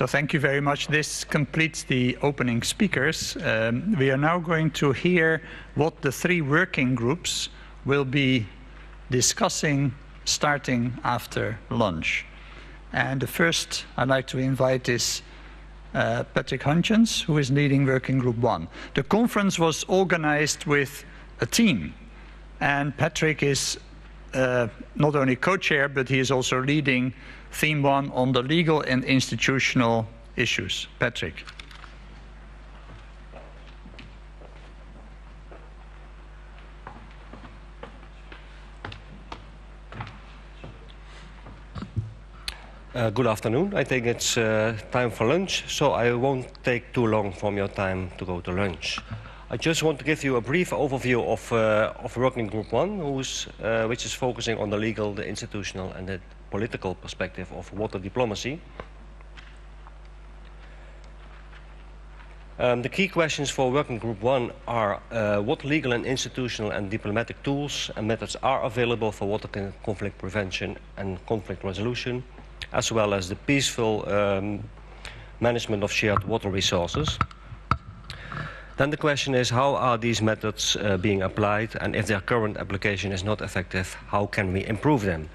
So thank you very much. This completes the opening speakers. We are now going to hear what the three working groups will be discussing starting after lunch. And the first I'd like to invite is Patrick Hunchens, who is leading Working Group 1. The conference was organized with a team, and Patrick is not only co-chair, but he is also leading Theme 1 on the legal and institutional issues. Patrick. Good afternoon. I think it's time for lunch, so I won't take too long from your time to go to lunch. I just want to give you a brief overview of Working Group 1, which is focusing on the legal, the institutional and the political perspective of water diplomacy. The key questions for Working Group 1 are what legal and institutional and diplomatic tools and methods are available for water conflict prevention and conflict resolution, as well as the peaceful management of shared water resources. Then the question is, how are these methods being applied, and if their current application is not effective, how can we improve them?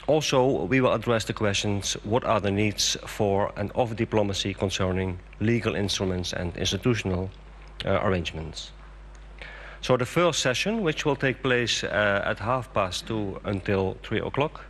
Also, we will address the questions, what are the needs for and of diplomacy concerning legal instruments and institutional arrangements. So the first session, which will take place at 2:30 until 3 o'clock,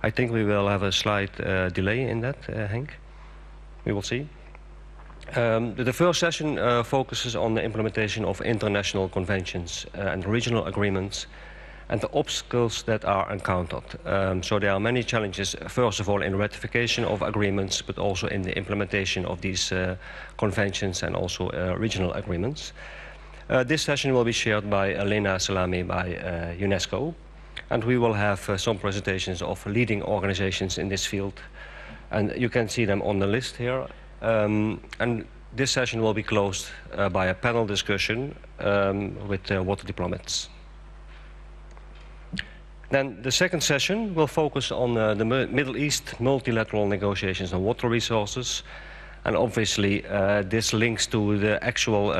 I think we will have a slight delay in that, Henk. We will see. The first session focuses on the implementation of international conventions and regional agreements and the obstacles that are encountered. So there are many challenges, first of all, in ratification of agreements, but also in the implementation of these conventions and also regional agreements. This session will be shared by Elena Salami by UNESCO. And we will have some presentations of leading organizations in this field. And you can see them on the list here. And this session will be closed by a panel discussion with water diplomats. Then the second session will focus on the Middle East multilateral negotiations on water resources. And obviously, this links to the actual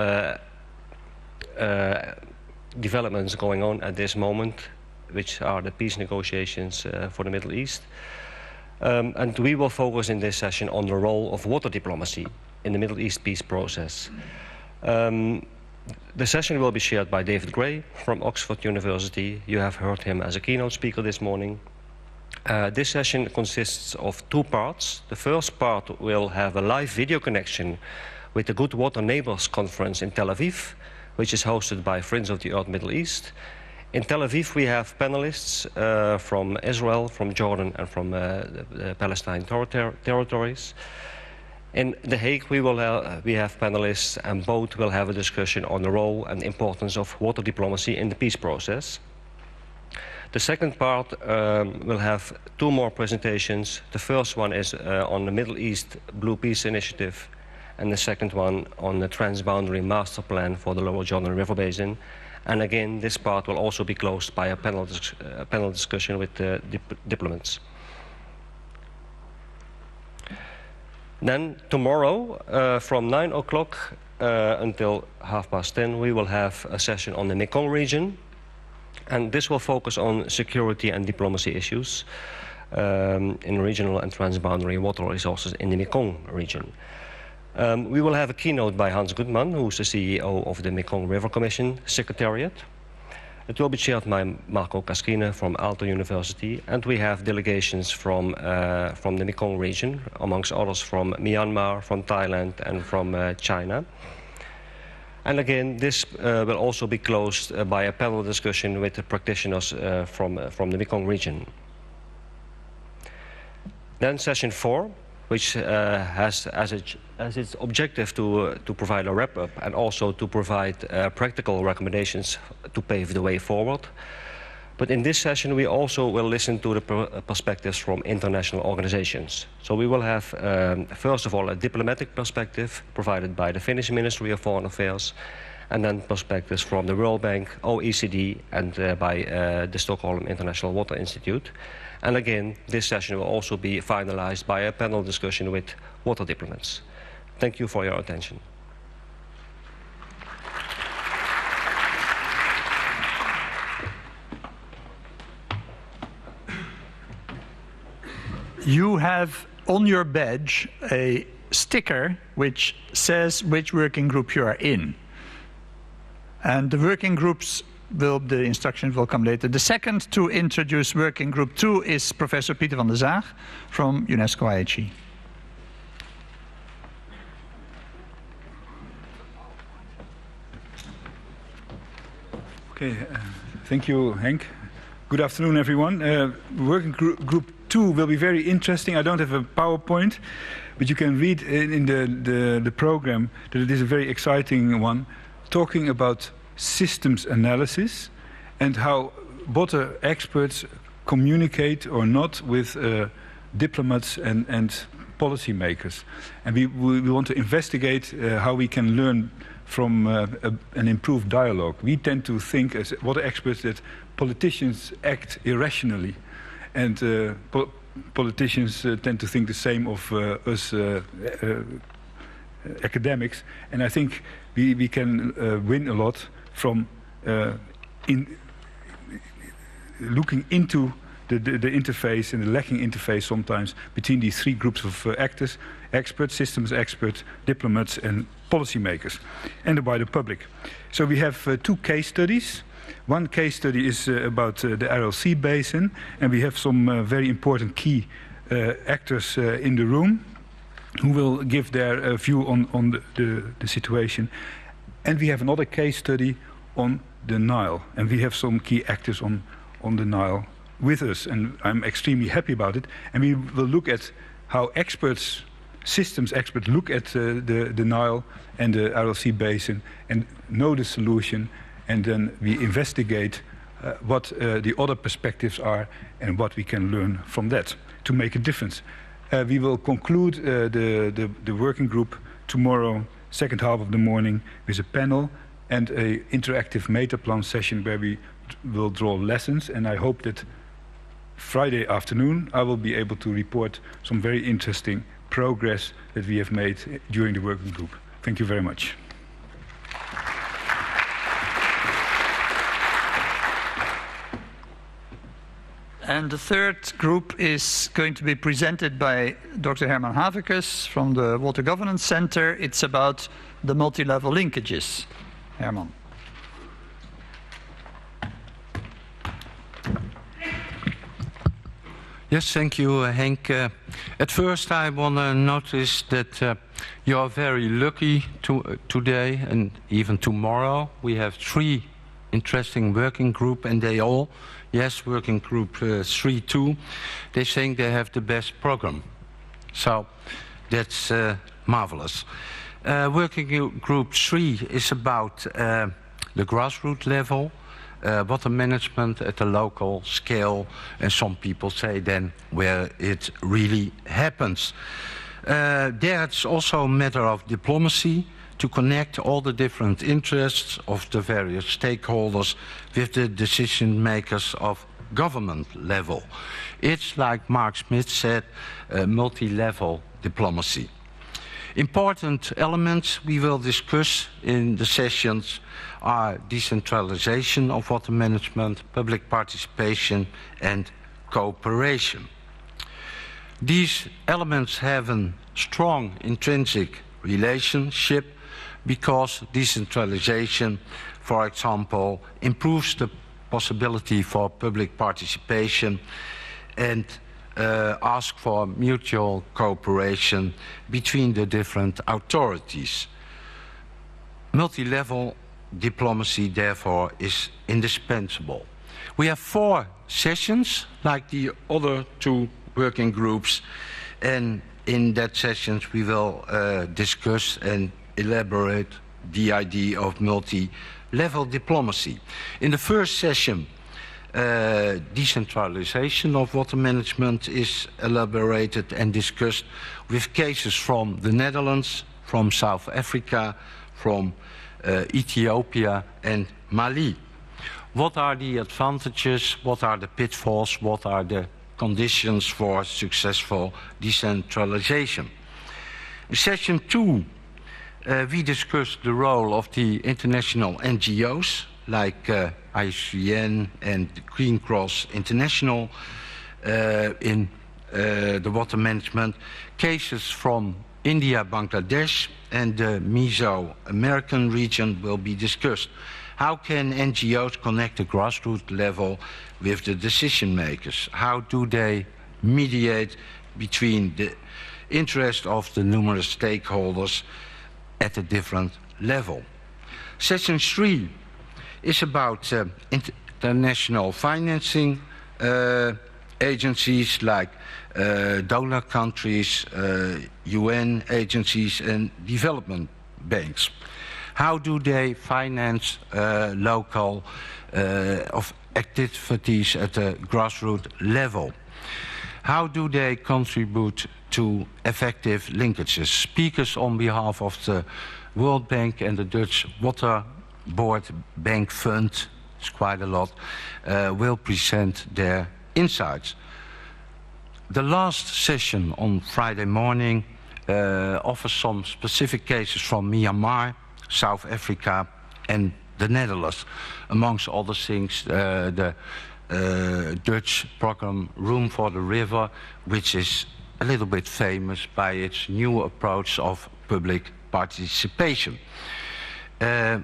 developments going on at this moment, which are the peace negotiations for the Middle East. And we will focus in this session on the role of water diplomacy in the Middle East peace process. The session will be shared by David Gray from Oxford University. You have heard him as a keynote speaker this morning. This session consists of two parts. The first part will have a live video connection with the Good Water Neighbors Conference in Tel Aviv, which is hosted by Friends of the Earth Middle East. In Tel Aviv, we have panelists from Israel, from Jordan, and from the Palestine territories. In The Hague, we have panelists, and both will have a discussion on the role and importance of water diplomacy in the peace process. The second part will have two more presentations. The first one is on the Middle East Blue Peace Initiative, and the second one on the Transboundary Master Plan for the Lower Jordan River Basin. And again, this part will also be closed by a panel discussion with the diplomats. Then tomorrow, from 9 o'clock until 10:30, we will have a session on the Mekong region. And this will focus on security and diplomacy issues in regional and transboundary water resources in the Mekong region. We will have a keynote by Hans Gutmann, who is the CEO of the Mekong River Commission Secretariat. It will be chaired by Marco Cascine from Aalto University, and we have delegations from the Mekong region, amongst others from Myanmar, from Thailand, and from China. And again, this will also be closed by a panel discussion with the practitioners from the Mekong region. Then session 4, which has as its objective to provide a wrap-up and also to provide practical recommendations to pave the way forward. But in this session, we also will listen to the perspectives from international organizations. So we will have, first of all, a diplomatic perspective provided by the Finnish Ministry of Foreign Affairs, and then perspectives from the World Bank, OECD, and by the Stockholm International Water Institute. And again, this session will also be finalized by a panel discussion with water diplomats. Thank you for your attention. You have on your badge a sticker which says which working group you are in. And the working groups the instructions will come later. The second to introduce working group 2 is Professor Pieter van der Zaag from UNESCO IHE. Okay, thank you, Henk. Good afternoon, everyone. Working group 2 will be very interesting. I don't have a PowerPoint, but you can read in the program that it is a very exciting one, talking about systems analysis and how water experts communicate or not with diplomats and policymakers. And we want to investigate how we can learn from an improved dialogue. We tend to think as water experts that politicians act irrationally, and politicians tend to think the same of us academics. And I think we can win a lot from looking into the interface and the lacking interface sometimes between these three groups of actors: experts, systems experts, diplomats, and policymakers, and the wider public. So we have 2 case studies. One case study is about the RLC basin, and we have some very important key actors in the room who will give their view on the situation. And we have another case study on the Nile, and we have some key actors on the Nile with us, and I'm extremely happy about it. And we will look at how experts, systems experts, look at the Nile and the RLC basin and know the solution, and then we investigate what the other perspectives are and what we can learn from that to make a difference. We will conclude the working group tomorrow, second half of the morning, with a panel and an interactive metaplan session where we will draw lessons, and I hope that Friday afternoon I will be able to report some very interesting progress that we have made during the working group. Thank you very much. And the third group is going to be presented by Dr. Herman Havikus from the Water Governance Center. It's about the multi-level linkages. Herman. Yes, thank you, Henk. At first, I want to notice that you are very lucky today and even tomorrow. We have 3 interesting working groups, and they all, yes, working group 3 too, they think they have the best program. So that's marvelous. Working group 3 is about the grassroots level, water management at the local scale, and some people say then where it really happens. There it's also a matter of diplomacy to connect all the different interests of the various stakeholders with the decision makers of government level. It's, like Mark Smith said, multi-level diplomacy. Important elements we will discuss in the sessions are decentralization of water management, public participation, and cooperation. These elements have a strong intrinsic relationship because decentralization, for example, improves the possibility for public participation and ask for mutual cooperation between the different authorities. Multi-level diplomacy, therefore, is indispensable. We have 4 sessions, like the other 2 working groups, and in that sessions we will discuss and elaborate the idea of multi-level diplomacy. In the first session, decentralization of water management is elaborated and discussed with cases from the Netherlands, from South Africa, from Ethiopia and Mali. What are the advantages? What are the pitfalls? What are the conditions for successful decentralization? In session 2, we discussed the role of the international NGOs like IUCN and Green Cross International in the water management, cases from India, Bangladesh, and the Mesoamerican region will be discussed. How can NGOs connect the grassroots level with the decision makers? How do they mediate between the interest of the numerous stakeholders at a different level? Session 3 is about international financing agencies like donor countries, UN agencies and development banks. How do they finance local activities at the grassroots level? How do they contribute to effective linkages? Speakers on behalf of the World Bank and the Dutch Water Board Bank Fund, it's quite a lot, will present their insights. The last session on Friday morning offers some specific cases from Myanmar, South Africa and the Netherlands. Amongst other things, the Dutch program Room for the River, which is a little bit famous by its new approach of public participation.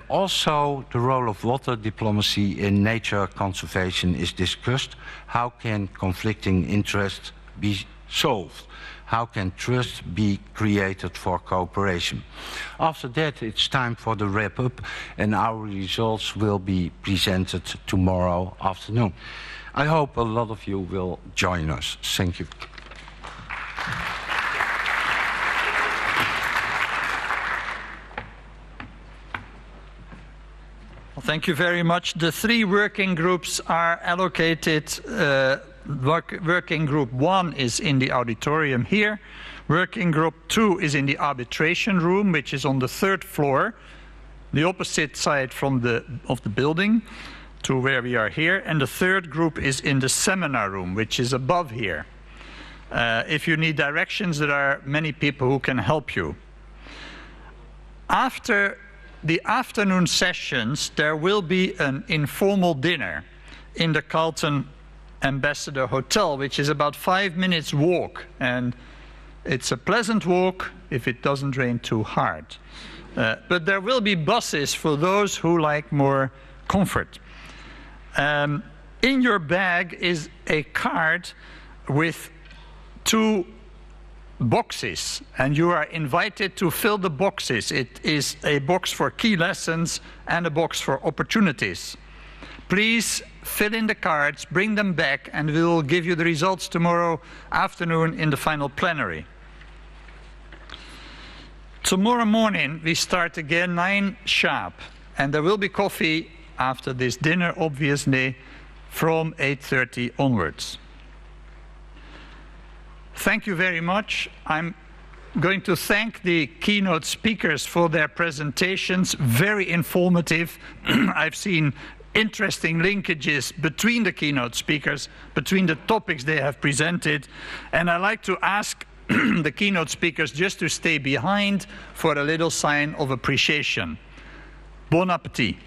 Also, the role of water diplomacy in nature conservation is discussed. How can conflicting interests be solved? How can trust be created for cooperation? After that, it's time for the wrap-up, and our results will be presented tomorrow afternoon. I hope a lot of you will join us. Thank you. Well, thank you very much. The 3 working groups are allocated. Working Group 1 is in the auditorium here. Working Group 2 is in the arbitration room, which is on the 3rd floor, the opposite side from of the building to where we are here. And the 3rd group is in the seminar room, which is above here. If you need directions, there are many people who can help you. After the afternoon sessions, there will be an informal dinner in the Carlton Ambassador Hotel, which is about 5 minutes walk, and it's a pleasant walk if it doesn't rain too hard. But there will be buses for those who like more comfort. In your bag is a card with 2 boxes, and you are invited to fill the boxes. It is a box for key lessons and a box for opportunities. Please fill in the cards, bring them back, and we will give you the results tomorrow afternoon in the final plenary. Tomorrow morning we start again 9 sharp, and there will be coffee after this dinner, obviously, from 8:30 onwards. Thank you very much. I'm going to thank the keynote speakers for their presentations, very informative. I've seen interesting linkages between the keynote speakers, between the topics they have presented, and I'd like to ask the keynote speakers just to stay behind for a little sign of appreciation. Bon appétit.